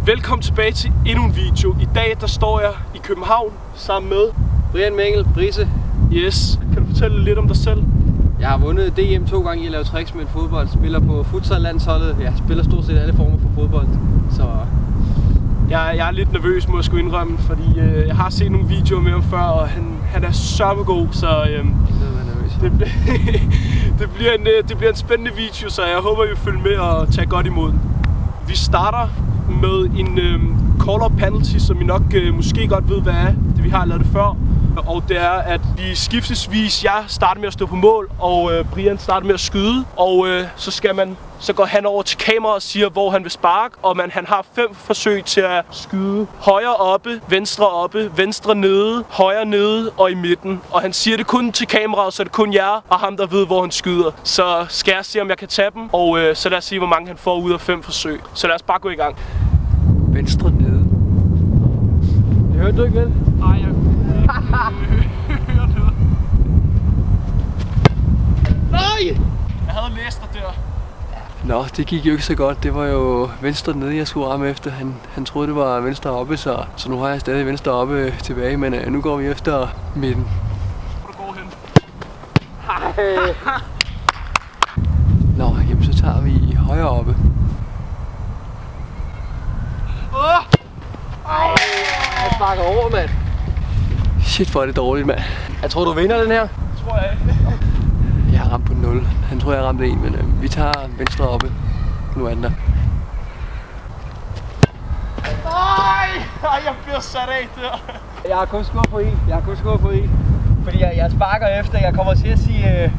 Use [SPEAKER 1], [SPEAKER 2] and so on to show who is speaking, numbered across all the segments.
[SPEAKER 1] Velkommen tilbage til endnu en video. I dag der står jeg i København sammen med
[SPEAKER 2] Brian Mengel, Brise.
[SPEAKER 1] Yes. Kan du fortælle lidt om dig selv?
[SPEAKER 2] Jeg har vundet DM 2 gange i at lave tricks med fodbold. Spiller på futsal-landsholdet. Jeg spiller stort set alle former for fodbold. Så
[SPEAKER 1] jeg er lidt nervøs, må jeg sgu indrømme, fordi jeg har set nogle videoer med ham før, og han er sørme god, så det bliver en spændende video, så jeg håber, I vil følge med og tage godt imod den. Vi starter med en call-up penalty, som I nok måske godt ved, hvad er. Vi har lavet det før. Og det er, at vi skiftesvis, jeg starter med at stå på mål, og Brian starter med at skyde. Og så går han over til kameraet og siger, hvor han vil sparke. Og han har 5 forsøg til at skyde. Højre oppe, venstre nede, højre nede og i midten. Og han siger det kun til kameraet, så det er kun jer og ham, der ved, hvor han skyder. Så skal jeg se, om jeg kan tage dem, og så lad os se, hvor mange han får ud af 5 forsøg. Så lad os bare gå i gang.
[SPEAKER 2] venstre nede. Det hørte du ikke, vel?
[SPEAKER 1] Nej, jeg hører noget. Nej! Jeg havde læst dig der.
[SPEAKER 2] Nå, det gik jo ikke så godt. Det var jo venstre nede, jeg skulle ramme efter. Han troede, det var venstre oppe, så nu har jeg stadig venstre oppe tilbage. Men nu går vi efter midten.
[SPEAKER 1] Hvor du går hen?
[SPEAKER 2] Hej! Nå, jamen så tager vi højre oppe. Jeg sparker over, mand. Shit, hvor er det dårligt, mand. Jeg tror, du vinder den her.
[SPEAKER 1] Det tror jeg ikke.
[SPEAKER 2] Jeg har ramt på 0. Han tror, jeg ramte 1, men vi tager venstre oppe. Nu er den der.
[SPEAKER 1] Nej! Jeg bliver sat af der.
[SPEAKER 2] Jeg har kun skåret på 1. Fordi jeg sparker efter. Jeg kommer til at sige...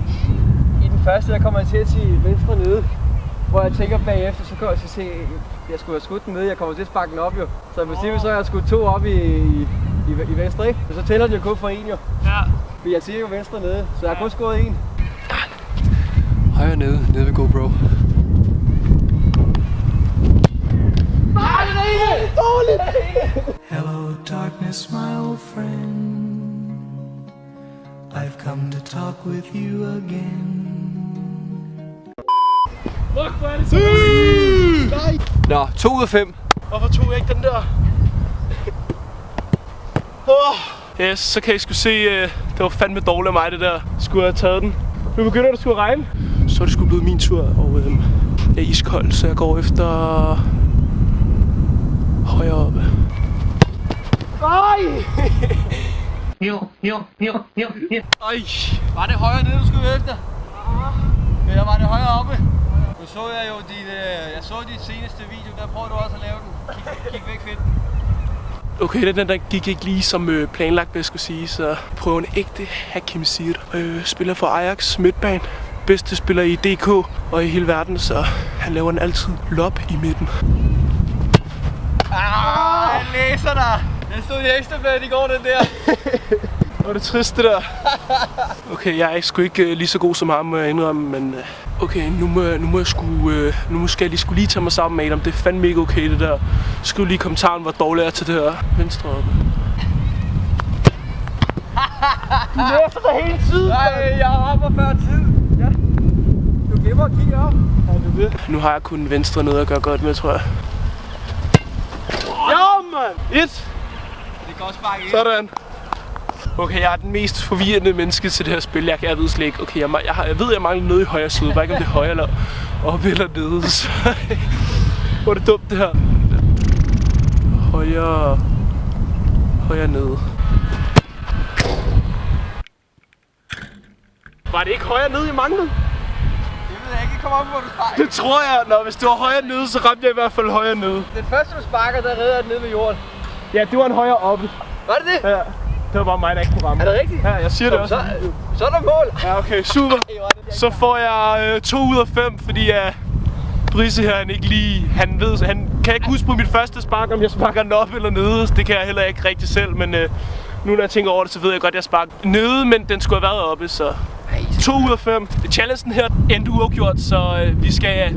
[SPEAKER 2] I den første, der kommer jeg til at sige venstre nede. Hvor jeg tænker bagefter, så kommer jeg til at se... Jeg skulle have skudt den nede. Jeg kommer til at sparke den op, jo. Så hvis det så har jeg skudt 2 op i venstre, ikke? Og så tæller den jo kun for 1, jo.
[SPEAKER 1] Ja.
[SPEAKER 2] For jeg siger jo venstre nede, så jeg har kun skåret 1. Højre nede ved GoPro.
[SPEAKER 1] Nej, det er ikke dårligt!
[SPEAKER 3] Hello darkness, my old friend. I've come to talk with you again.
[SPEAKER 1] Fuck, hvor er det så? Nej!
[SPEAKER 2] Nå, 2 ud af 5.
[SPEAKER 1] Hvorfor tog jeg ikke den der? Yes, så kan I sgu se, det var fandme dårligt af mig det der. Skulle jeg have taget den. Nu begynder det sgu at regne. Så er det sgu blevet min tur, og jeg er iskold, så jeg går efter højre oppe. Nej!
[SPEAKER 3] Jo.
[SPEAKER 1] Ej!
[SPEAKER 2] Var det højre nede, du skulle efter? Eller var det højre oppe? Nu så jeg jo jeg så dit seneste video, der prøvede du også at lave den. Kig væk fedt.
[SPEAKER 1] Okay, den der gik ikke lige som planlagt, hvad jeg skulle sige, så prøver en ægte Hakim Sir. Spiller for Ajax midtbane. Bedste spiller i DK og i hele verden, så han laver den altid lob i midten.
[SPEAKER 2] Jeg læser dig! Den stod i Ekstrabladet i går, den der.
[SPEAKER 1] Var det trist, det der? Okay, jeg er sgu ikke lige så god som ham, må jeg indrømme, men okay, nu skal jeg lige tage mig sammen med Adam. Det er fandme ikke okay, det der. Skriv lige i kommentaren, hvor dårligt er til det her. Venstre oppe. Du læser dig hele tiden!
[SPEAKER 2] Nej, jeg hopper før tid. Ja. Du glemmer at kigge op.
[SPEAKER 1] Ja, det er det. Nu har jeg kun venstre nede at gøre godt med, tror jeg. Ja, mand! 1!
[SPEAKER 2] Det kan også sparke 1.
[SPEAKER 1] Sådan. Okay, jeg er den mest forvirrende menneske til det her spil. Jeg ved slet ikke. Okay, jeg ved, jeg mangler noget i højre side. Bare ikke om det er højre eller oppe eller nede. Så hvor er det dumt, det her. Højre nede. Var det ikke højre nede, jeg manglede?
[SPEAKER 2] Det ved jeg ikke. Kom op, hvor du sparker.
[SPEAKER 1] Det tror jeg. Nå, hvis det var højre nede, så ramte jeg i hvert fald højre nede.
[SPEAKER 2] Den første, du sparker, der redder jeg den ned ved jorden.
[SPEAKER 1] Ja, det var en højre oppe.
[SPEAKER 2] Var det det?
[SPEAKER 1] Ja. Det var bare mig, der ikke kunne ramme.
[SPEAKER 2] Er det rigtigt?
[SPEAKER 1] Ja, jeg siger det også.
[SPEAKER 2] Så er der mål.
[SPEAKER 1] Ja, okay, super. Så får jeg 2 ud af 5, fordi Brise her, han kan ikke huske på mit første spark, om jeg sparker den op eller nede. Det kan jeg heller ikke rigtig selv, men nu når jeg tænker over det, så ved jeg godt, at jeg sparker nede, men den skulle have været oppe, så 2 ud af 5. Challengen her endte uafgjort, så vi skal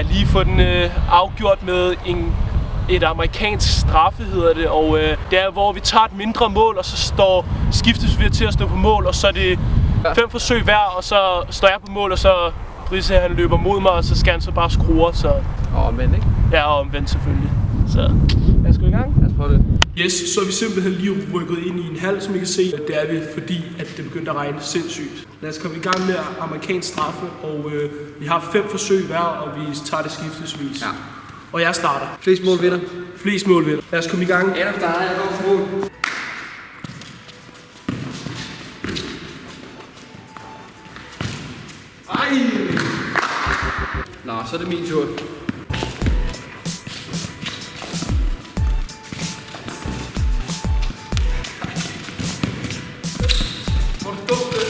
[SPEAKER 1] lige få den afgjort med et amerikansk straffe, hedder det, og det er, hvor vi tager et mindre mål, og så skiftes vi til at stå på mål, og så er det 5 forsøg hver, og så står jeg på mål, og så Brise han løber mod mig, og så skal han så bare skrue, så...
[SPEAKER 2] Omvendt, ikke?
[SPEAKER 1] Ja, og omvendt selvfølgelig. Så lad os gå i gang.
[SPEAKER 2] Lad os prøve det.
[SPEAKER 1] Yes, så er vi simpelthen lige rykket ind i en hal, som I kan se. Det er vi, fordi at det begyndte at regne sindssygt. Lad os komme i gang med amerikansk straffe, og vi har 5 forsøg hver, og vi tager det skiftesvis. Ja. Og jeg starter.
[SPEAKER 2] Flest mål vinder.
[SPEAKER 1] Flest mål vinder. Lad os komme i gang.
[SPEAKER 2] Adam starter, jeg går for mål. Ej! Nå, så er det min tur.
[SPEAKER 1] Hvor er det dumt, det?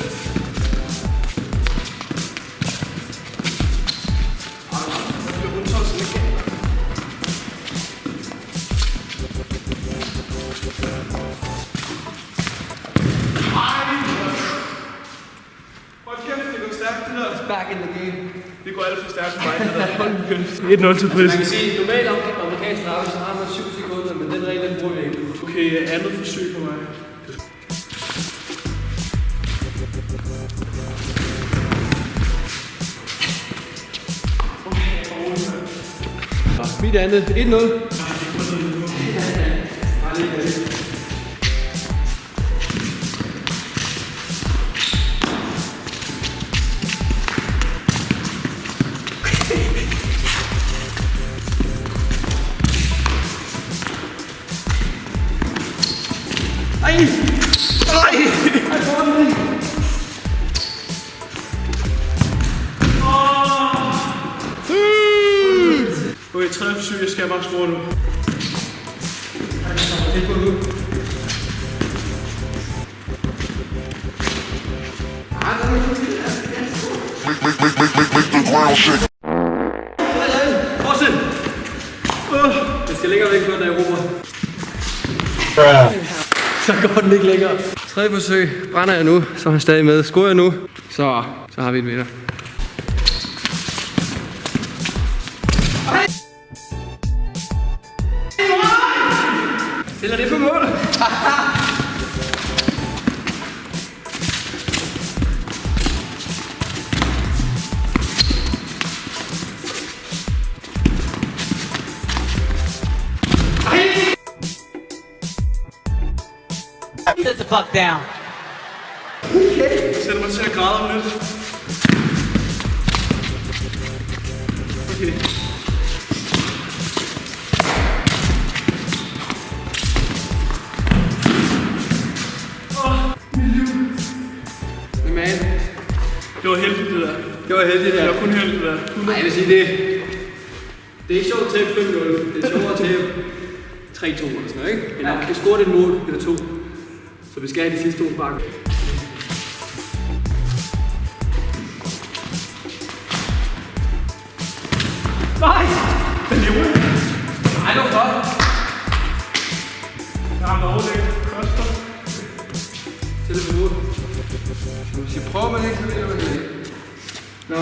[SPEAKER 2] Back in the game.
[SPEAKER 1] Det går alt for stærkt for mig, det der. Hold nu kæft. 1-0 til prisen.
[SPEAKER 2] Man kan sige, normalt amerikansk straffe, så har man 7 sekunder, men den regel, den bruger vi ikke.
[SPEAKER 1] Okay, andet forsøg på mig.
[SPEAKER 2] Mit andet. 1-0.
[SPEAKER 1] Okay, tredje forsøg, jeg skal bare score nu.
[SPEAKER 4] Make the ground shake.
[SPEAKER 2] Det skal længere væk fra den Europa. Så går den ikke længere. Tredje forsøg. Brænder jeg nu, så er han stadig med. Scorer jeg nu, så har vi en vinder. Tæller det for mål?
[SPEAKER 5] Sit the fuck down.
[SPEAKER 1] Jeg sætter mig til at græde om lidt. Okay.
[SPEAKER 2] Man.
[SPEAKER 1] Det var heldigt, det der.
[SPEAKER 2] Det var heldigt,
[SPEAKER 1] Det
[SPEAKER 2] ja.
[SPEAKER 1] var kun heldigt, det der.
[SPEAKER 2] Nej, jeg vil sige det. Det er ikke sjovt at tabe 5-0. Det er sjovt at tabe 3-2 eller sådan noget, ikke? Eller kan score et mål eller 2. Så vi skal have de sidste 2 bakker.
[SPEAKER 1] Nej! Den lever ikke.
[SPEAKER 2] Nej, det var godt.
[SPEAKER 1] Jeg har noget overlæg. Koster.
[SPEAKER 2] Til det på mål. Hvis jeg prøver man ikke, så vil man det ikke. Nå.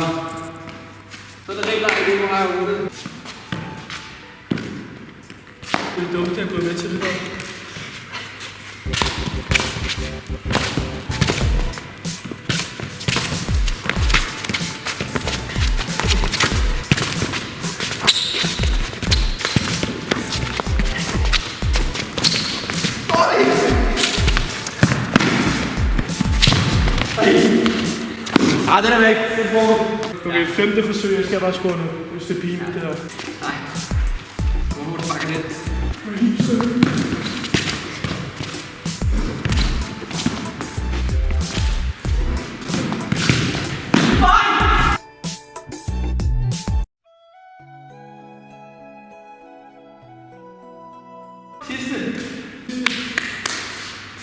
[SPEAKER 2] Så er det regler, at det nu har jeg vundet.
[SPEAKER 1] Det er dumt, at jeg er gået med til det der.
[SPEAKER 2] Den er væk.
[SPEAKER 1] Okay, 5. forsøg, jeg skal bare score nu. Hvis det er pinligt, det der.
[SPEAKER 2] Nej. Hvor må du bakke ned?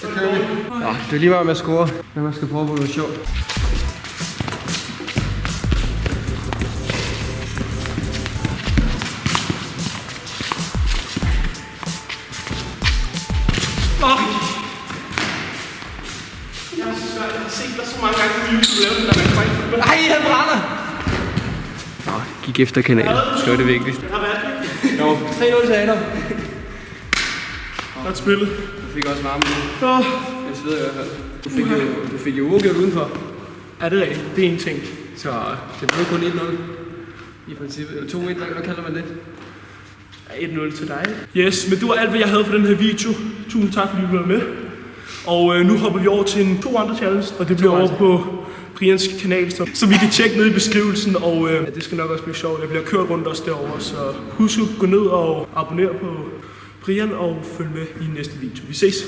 [SPEAKER 2] Så kører vi. Nå, det er lige meget med at score, men man skal prøve på noget sjovt.
[SPEAKER 1] Jeg har set dig så mange gange på YouTube, der man kan ikke.
[SPEAKER 2] Ej, han brænder! Nå, gik efter kanalen. Det var det vigtigste.
[SPEAKER 1] Jeg har været det.
[SPEAKER 2] Jo, 3-0 til Adam.
[SPEAKER 1] Godt spillet.
[SPEAKER 2] Du fik også varme nu. Jeg sveder i hvert fald. Du fik jo uafgjort udenfor.
[SPEAKER 1] Ja, det er rigtigt. Det er en ting.
[SPEAKER 2] Så det blev kun 1-0 i princippet. Eller 2-1, hvad kalder man det?
[SPEAKER 1] 1-0 til dig. Yes, men det var alt, hvad jeg havde for den her video. Tusind tak, fordi du var med. Og nu hopper vi over til 2 andre challenge, og det bliver over på Brians kanal, så vi kan tjekke ned i beskrivelsen, og det skal nok også blive sjovt. Jeg bliver kørt rundt også derovre, så husk at gå ned og abonnere på Brian og følg med i næste video. Vi ses!